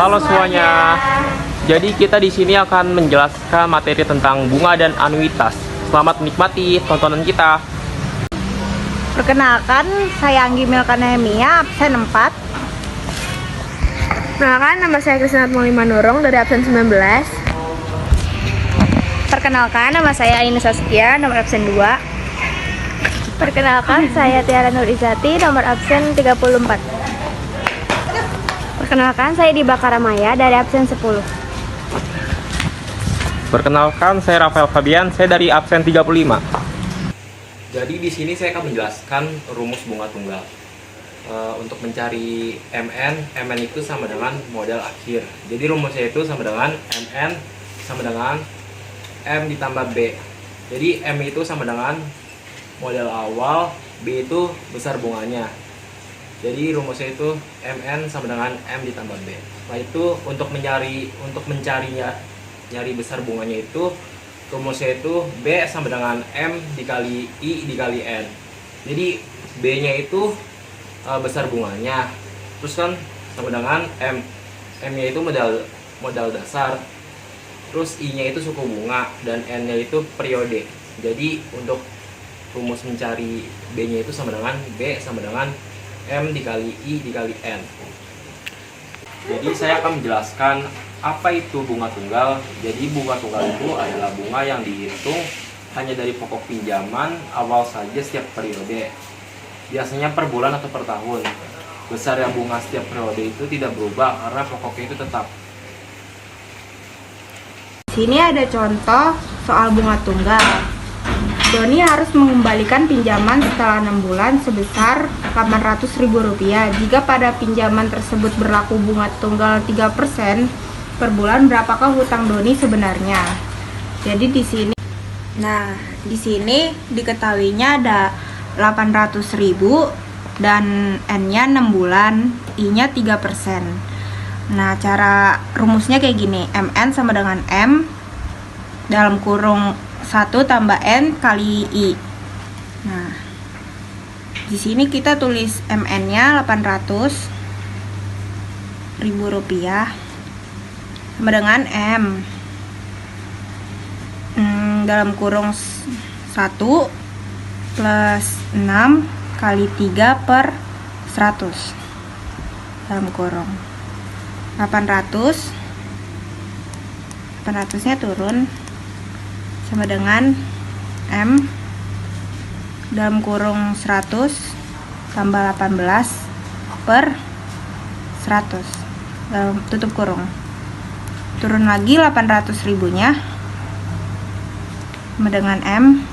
Halo semuanya. Jadi kita di sini akan menjelaskan materi tentang bunga dan anuitas. Selamat menikmati tontonan kita. Perkenalkan, saya Anggi Milka Nehemia, absen 4. Perkenalkan, nama saya Krisnat Maulima Nurung dari absen 19. Perkenalkan, nama saya Aina Saskia, nomor absen 2. Perkenalkan, saya Tiara Nur Izati, nomor absen 34. Perkenalkan, saya Diba Karamaya dari absen 10. Perkenalkan, saya Rafael Fabian, saya dari absen 35. Jadi di sini saya akan menjelaskan rumus bunga tunggal. Untuk mencari MN itu sama dengan modal akhir. Jadi rumusnya itu sama dengan MN sama dengan M ditambah B. Jadi M itu sama dengan modal awal, B itu besar bunganya. Jadi rumusnya itu MN sama dengan M ditambah B. Setelah itu untuk nyari besar bunganya itu rumusnya itu B sama dengan M dikali I dikali N. Jadi B nya itu besar bunganya, terus kan sama dengan M nya itu modal dasar, terus I nya itu suku bunga, dan N nya itu periode. Jadi untuk rumus mencari B nya itu sama dengan B sama dengan M dikali I dikali N. Jadi saya akan menjelaskan apa itu bunga tunggal. Jadi bunga tunggal itu adalah bunga yang dihitung hanya dari pokok pinjaman awal saja setiap periode. Biasanya per bulan atau per tahun. Besarnya bunga setiap periode itu tidak berubah karena pokoknya itu tetap. Sini ada contoh soal bunga tunggal. Doni harus mengembalikan pinjaman setelah 6 bulan sebesar Rp800.000. Jika pada pinjaman tersebut berlaku bunga tunggal 3% per bulan, berapakah hutang Doni sebenarnya? Jadi di sini, di sini diketahuinya ada 800.000 dan N-nya 6 bulan, I-nya 3%. Nah, cara rumusnya kayak gini. MN sama dengan M dalam kurung 1 tambah N kali I. Nah, di sini kita tulis MN-nya Rp800.000 sama dengan M dalam kurung 1 plus 6 kali 3 per 100 dalam kurung 800-nya turun sama dengan M dalam kurung 100 tambah 18 per 100 dalam tutup kurung. Turun lagi 800.000-nya sama dengan M.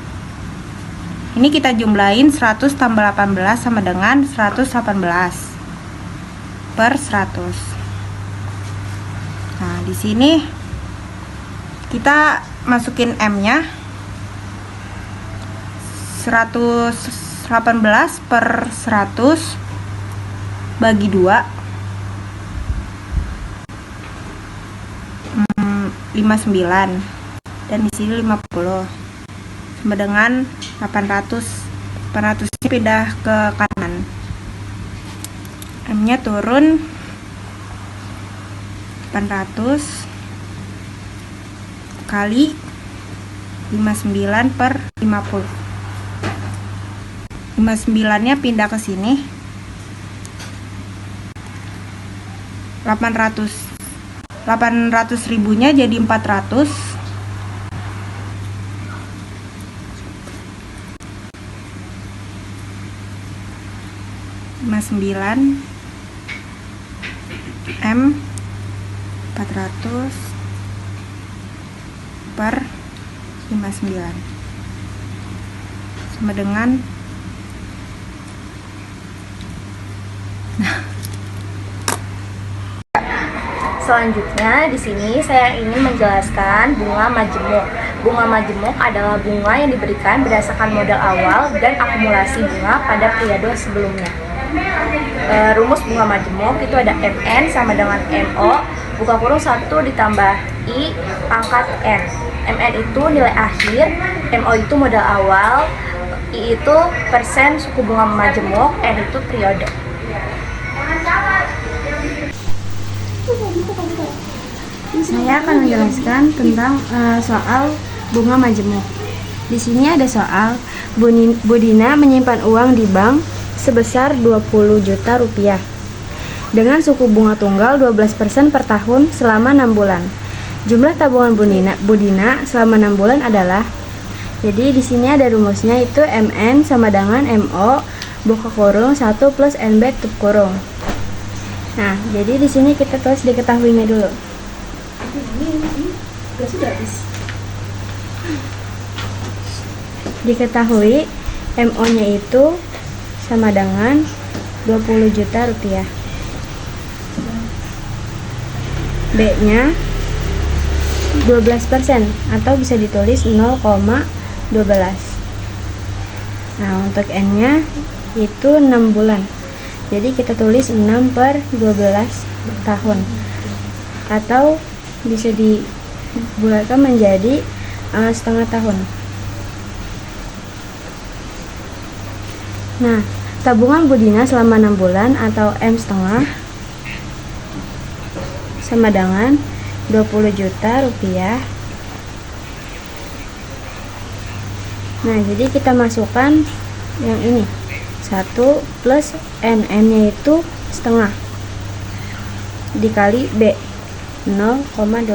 Ini kita jumlahin 100 tambah 18 sama dengan 118 per 100. Nah, di sini kita masukin M-nya 118 per 100 bagi 2 59, dan di sini 50 sama dengan 800 nya pindah ke kanan, M-nya turun 800 kali 59 per 50. 59-nya pindah ke sini. 800.000-nya jadi 400. M 400 per 59 sama dengan Selanjutnya di sini saya ingin menjelaskan bunga majemuk. Bunga majemuk adalah bunga yang diberikan berdasarkan modal awal dan akumulasi bunga pada periode sebelumnya. Rumus bunga majemuk itu ada MN sama dengan MO, buka kurung 1 ditambah I pangkat N. MN itu nilai akhir, MO itu modal awal, I itu persen suku bunga majemuk, N itu periode. Saya akan menjelaskan tentang soal bunga majemuk. Di sini ada soal Budina menyimpan uang di bank sebesar 20 juta rupiah dengan suku bunga tunggal 12% per tahun selama 6 bulan. Jumlah tabungan Budina selama 6 bulan adalah, jadi di sini ada rumusnya, itu MN sama dengan MO buka kurung 1 plus NB tutup kurung. Nah, jadi di sini kita tulis diketahuinya dulu. Diketahui MO-nya itu sama dengan 20 juta rupiah. B-nya 12% atau bisa ditulis 0,12. Nah, untuk N-nya itu 6 bulan. Jadi kita tulis 6 per 12 tahun. Atau bisa dibulatkan menjadi setengah tahun. Nah, tabungan Budina selama 6 bulan atau M setengah sama dengan 20 juta rupiah. Nah, jadi kita masukkan yang ini 1 plus N-nya itu setengah dikali B 0,12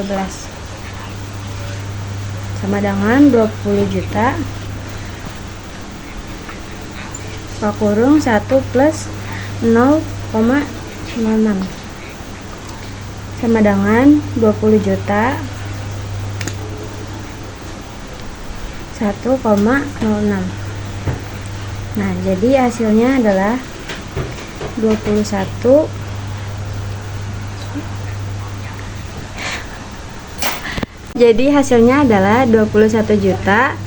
sama dengan 20 juta buka kurung 1 plus 0,06 sama dengan 20 juta 1,06. Nah, jadi hasilnya adalah 21. Jadi hasilnya adalah 21.200.000.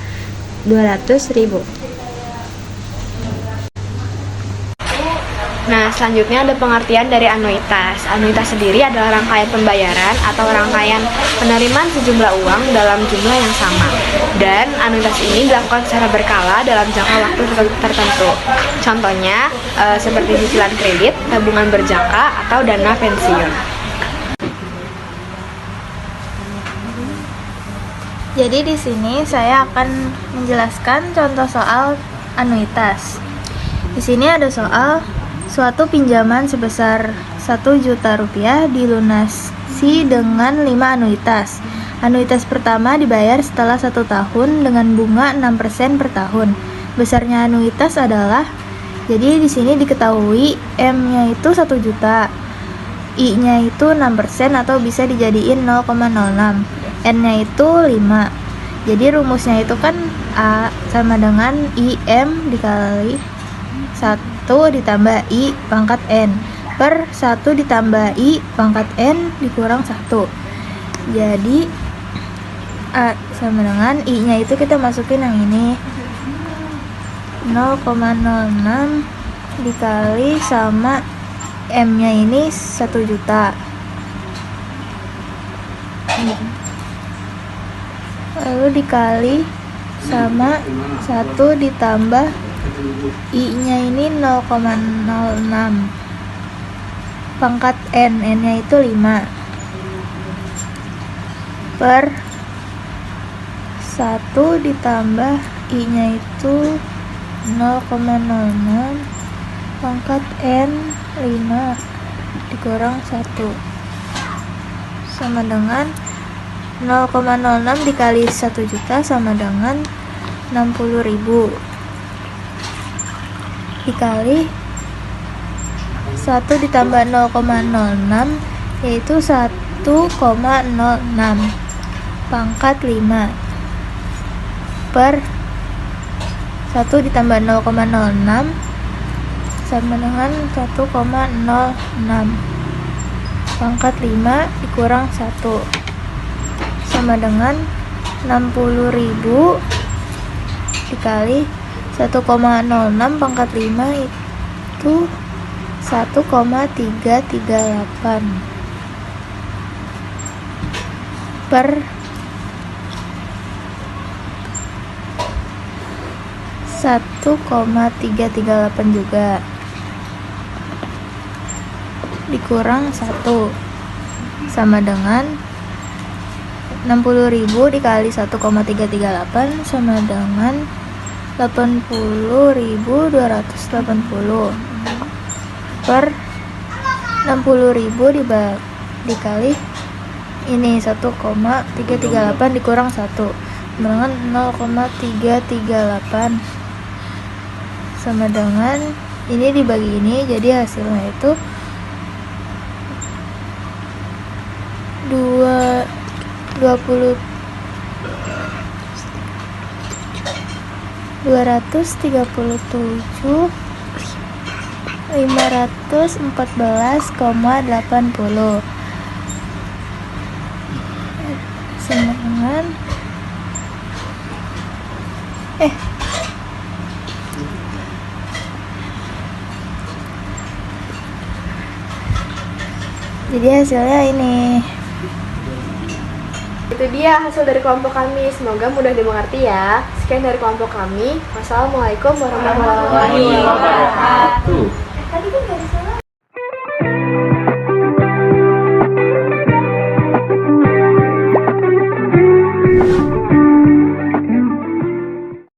Nah, selanjutnya ada pengertian dari anuitas. Anuitas sendiri adalah rangkaian pembayaran atau rangkaian penerimaan sejumlah uang dalam jumlah yang sama. Dan anuitas ini dilakukan secara berkala dalam jangka waktu tertentu. Contohnya seperti cicilan kredit, tabungan berjangka, atau dana pensiun. Jadi di sini saya akan menjelaskan contoh soal anuitas. Di sini ada soal suatu pinjaman sebesar 1 juta rupiah dilunasi dengan 5 anuitas. Anuitas pertama dibayar setelah 1 tahun dengan bunga 6% per tahun. Besarnya anuitas adalah, jadi di sini diketahui M-nya itu 1 juta, I-nya itu 6% atau bisa dijadiin 0,06. N-nya itu 5. Jadi rumusnya itu kan A sama dengan IM dikali 1 ditambah I pangkat N per 1 ditambah I pangkat N dikurang 1. Jadi A sama dengan I nya itu kita masukin yang ini 0,06 dikali sama M nya ini 1 juta, lalu dikali sama 1 ditambah I-nya ini 0,06 pangkat N-nya itu 5 per 1 ditambah I-nya itu 0,06 pangkat N 5 dikurang 1 sama dengan 0,06 dikali 1 juta sama dengan 60.000 dikali 1 ditambah 0,06 yaitu 1,06 pangkat 5 per 1 ditambah 0,06 sama dengan 1,06 pangkat 5 dikurang 1 sama dengan 60.000 dikali 1,06 pangkat 5 itu 1,338 per 1,338 juga dikurang 1 sama dengan 60.000 dikali 1,338 sama dengan 80.280 per 60.000 dikali ini 1,338 dikurang 1 dengan 0,338 sama dengan ini dibagi ini, jadi hasilnya itu 237.514,80 sama dengan jadi hasilnya ini. Itu dia hasil dari kelompok kami. Semoga mudah dimengerti ya. Sekian dari kelompok kami. Wassalamualaikum warahmatullahi wabarakatuh.